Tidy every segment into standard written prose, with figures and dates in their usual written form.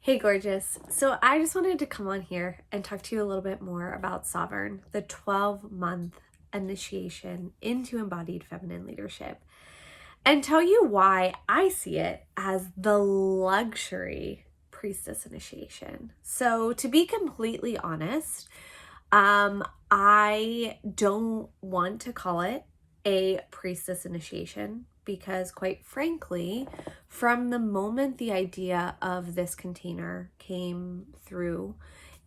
Hey, gorgeous. So I just wanted to come on here and talk to you a little bit more about Sovereign, the 12-month initiation into embodied feminine leadership, and tell you why I see it as the luxury priestess initiation. So to be completely honest, I don't want to call it a priestess initiation because, quite frankly, from the moment the idea of this container came through,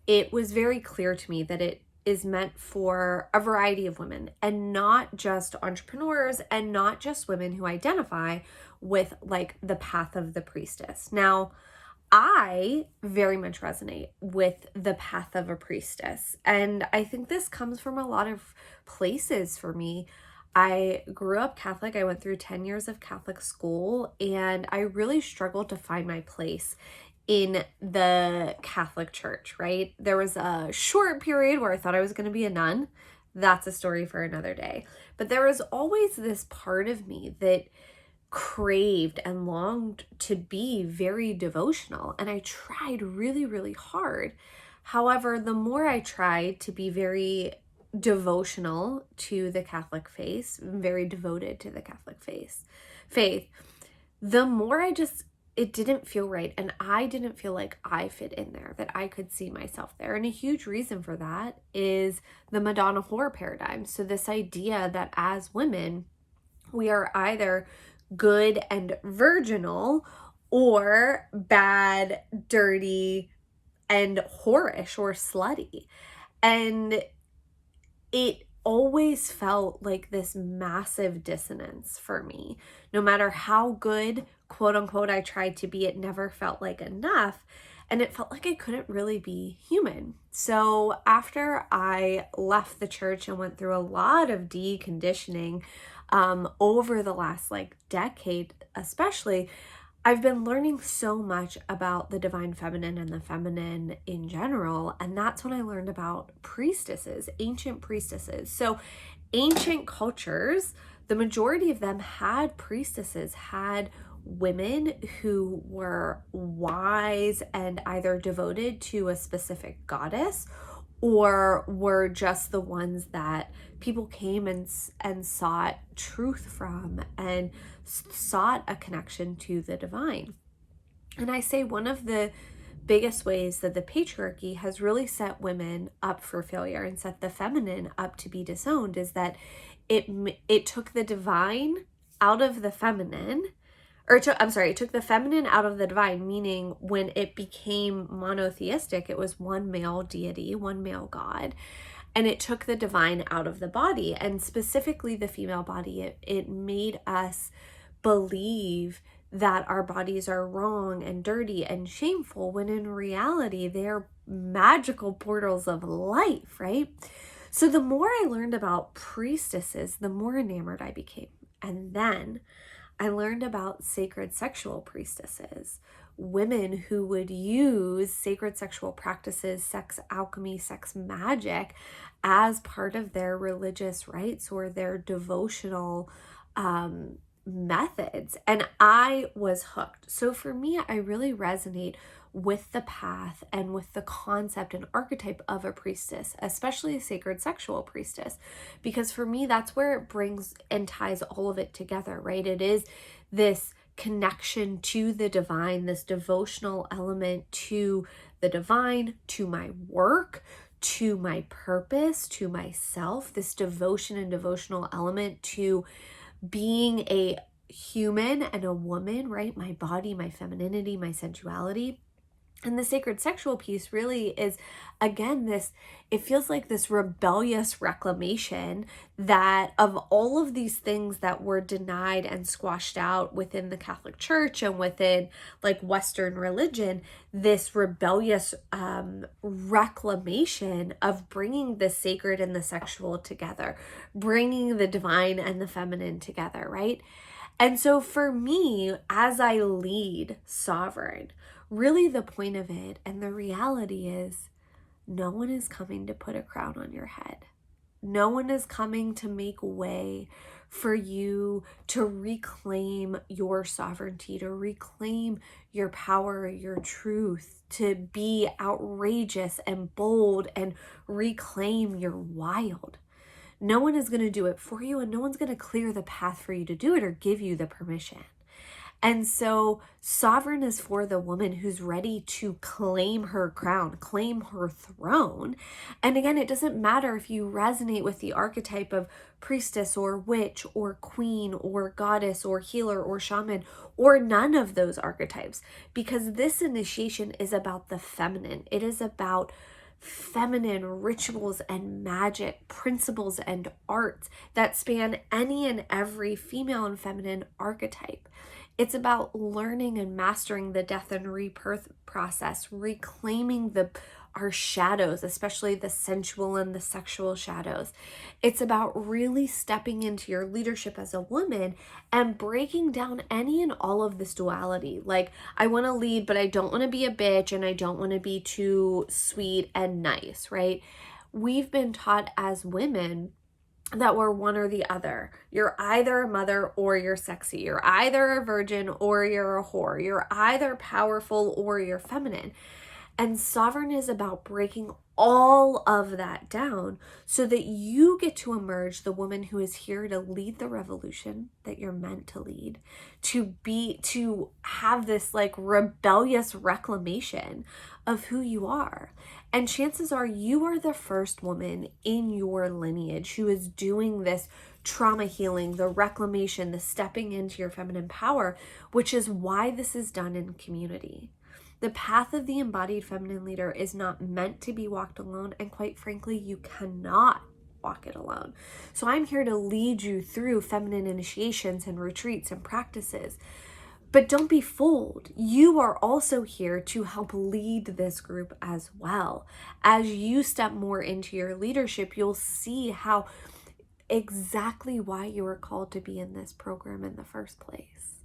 it was very clear to me that it is meant for a variety of women and not just entrepreneurs and not just women who identify with like the path of the priestess. Now, I very much resonate with the path of a priestess. And I think this comes from a lot of places for me. I grew up Catholic. I went through 10 years of Catholic school, and I really struggled to find my place in the Catholic Church, right? There was a short period where I thought I was going to be a nun. That's a story for another day. But there was always this part of me that craved and longed to be very devotional, and I tried really, really hard. However, the more I tried to be very devotional to the Catholic faith, very devoted to the Catholic faith, the more it didn't feel right, and I didn't feel like I fit in there, that I could see myself there. And a huge reason for that is the Madonna whore paradigm. So this idea that as women, we are either good and virginal or bad, dirty, and whorish or slutty. And it always felt like this massive dissonance for me. No matter how good, quote unquote, I tried to be, it never felt like enough. And it felt like I couldn't really be human. So after I left the church and went through a lot of deconditioning over the last decade, especially, I've been learning so much about the divine feminine and the feminine in general. And that's when I learned about priestesses, ancient priestesses. So ancient cultures, the majority of them had priestesses, had women who were wise and either devoted to a specific goddess or were just the ones that people came and sought truth from and sought a connection to the divine. And I say one of the biggest ways that the patriarchy has really set women up for failure and set the feminine up to be disowned is that it took the divine out of the feminine, it took the feminine out of the divine, meaning when it became monotheistic, it was one male deity, one male god, and it took the divine out of the body, and specifically the female body. It made us believe that our bodies are wrong and dirty and shameful, when in reality, they're magical portals of life, right? So the more I learned about priestesses, the more enamored I became. And then I learned about sacred sexual priestesses, women who would use sacred sexual practices, sex alchemy, sex magic as part of their religious rites or their devotional methods. And I was hooked. So for me, I really resonate with the path and with the concept and archetype of a priestess, especially a sacred sexual priestess, because for me, that's where it brings and ties all of it together, right? It is this connection to the divine, this devotional element to the divine, to my work, to my purpose, to myself, this devotion and devotional element to being a human and a woman, right? My body, my femininity, my sensuality. And the sacred sexual piece really is, again, it feels like this rebellious reclamation that of all of these things that were denied and squashed out within the Catholic Church and within Western religion, this rebellious reclamation of bringing the sacred and the sexual together, bringing the divine and the feminine together, right? And so for me, as I lead Sovereign, really the point of it and the reality is no one is coming to put a crown on your head. No one is coming to make way for you to reclaim your sovereignty, to reclaim your power, your truth, to be outrageous and bold and reclaim your wild. No one is going to do it for you, and no one's going to clear the path for you to do it or give you the permission. And so sovereign is for the woman who's ready to claim her crown, claim her throne. And again, it doesn't matter if you resonate with the archetype of priestess or witch or queen or goddess or healer or shaman or none of those archetypes, because this initiation is about the feminine. It is about feminine rituals and magic, principles and arts that span any and every female and feminine archetype. It's about learning and mastering the death and rebirth process, reclaiming our shadows, especially the sensual and the sexual shadows. It's about really stepping into your leadership as a woman and breaking down any and all of this duality. Like, I want to lead, but I don't want to be a bitch, and I don't want to be too sweet and nice, right? We've been taught as women that we're one or the other. You're either a mother or you're sexy. You're either a virgin or you're a whore. You're either powerful or you're feminine. And sovereign is about breaking all of that down so that you get to emerge the woman who is here to lead the revolution that you're meant to lead, to have this like rebellious reclamation of who you are. And chances are you are the first woman in your lineage who is doing this trauma healing, the reclamation, the stepping into your feminine power, which is why this is done in community. The path of the embodied feminine leader is not meant to be walked alone, and quite frankly, you cannot walk it alone. So I'm here to lead you through feminine initiations and retreats and practices. But don't be fooled. You are also here to help lead this group as well. As you step more into your leadership, you'll see how exactly why you were called to be in this program in the first place.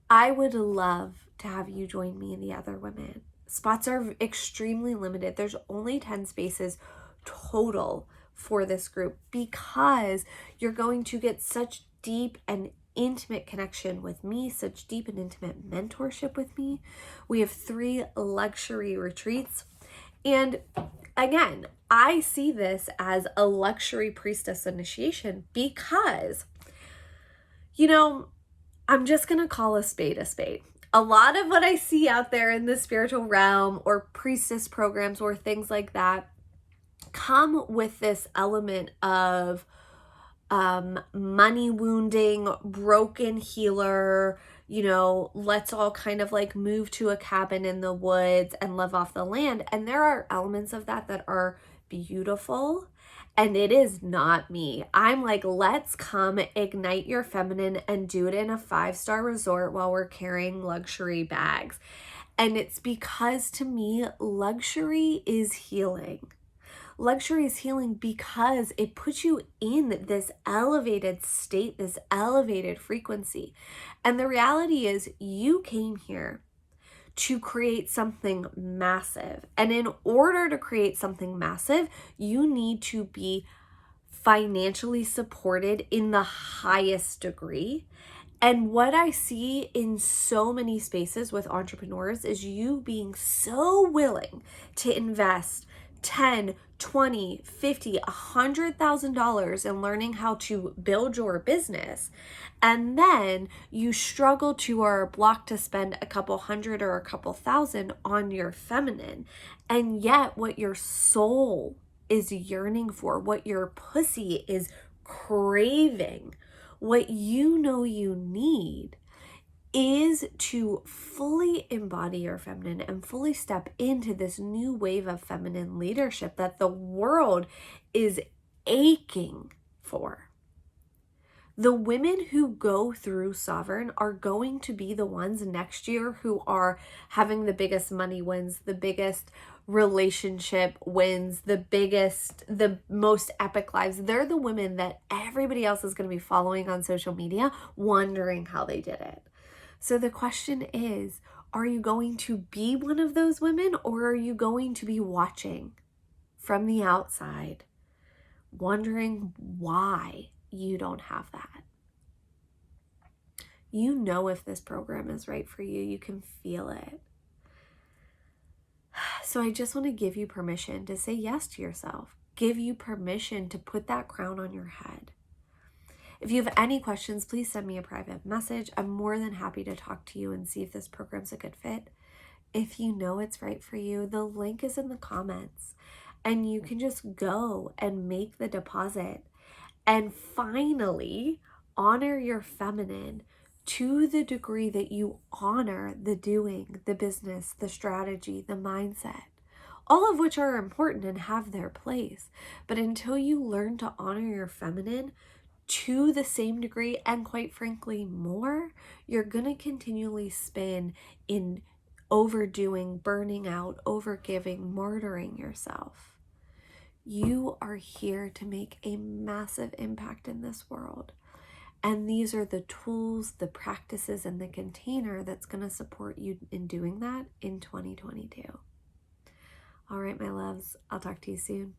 I would love to have you join me and the other women. Spots are extremely limited. There's only 10 spaces total for this group because you're going to get such deep and intimate connection with me, such deep and intimate mentorship with me. We have 3 luxury retreats. And again, I see this as a luxury priestess initiation because, I'm just going to call a spade a spade. A lot of what I see out there in the spiritual realm or priestess programs or things like that come with this element of money wounding, broken healer, let's all kind of like move to a cabin in the woods and live off the land. And there are elements of that are beautiful. And it is not me. I'm like, let's come ignite your feminine and do it in a 5-star resort while we're carrying luxury bags. And it's because to me, luxury is healing. Luxury is healing because it puts you in this elevated state, this elevated frequency. And the reality is you came here to create something massive. And in order to create something massive, you need to be financially supported in the highest degree. And what I see in so many spaces with entrepreneurs is you being so willing to invest 10, 20, 50, $100,000 in learning how to build your business. And then you struggle to or are blocked to spend a couple hundred or a couple thousand on your feminine. And yet what your soul is yearning for, what your pussy is craving, what you know you need is to fully embody your feminine and fully step into this new wave of feminine leadership that the world is aching for. The women who go through Sovereign are going to be the ones next year who are having the biggest money wins, the biggest relationship wins, the most epic lives. They're the women that everybody else is going to be following on social media, wondering how they did it. So the question is, are you going to be one of those women, or are you going to be watching from the outside, wondering why you don't have that. You know if this program is right for you. You can feel it. So I just want to give you permission to say yes to yourself. Give you permission to put that crown on your head. If you have any questions, please send me a private message. I'm more than happy to talk to you and see if this program's a good fit. If you know it's right for you, the link is in the comments, and you can just go and make the deposit and finally honor your feminine to the degree that you honor the doing, the business, the strategy, the mindset, all of which are important and have their place. But until you learn to honor your feminine to the same degree, and quite frankly more, you're going to continually spin in overdoing, burning out, overgiving, martyring yourself. You are here to make a massive impact in this world. And these are the tools, the practices, and the container that's going to support you in doing that in 2022. All right, my loves, I'll talk to you soon.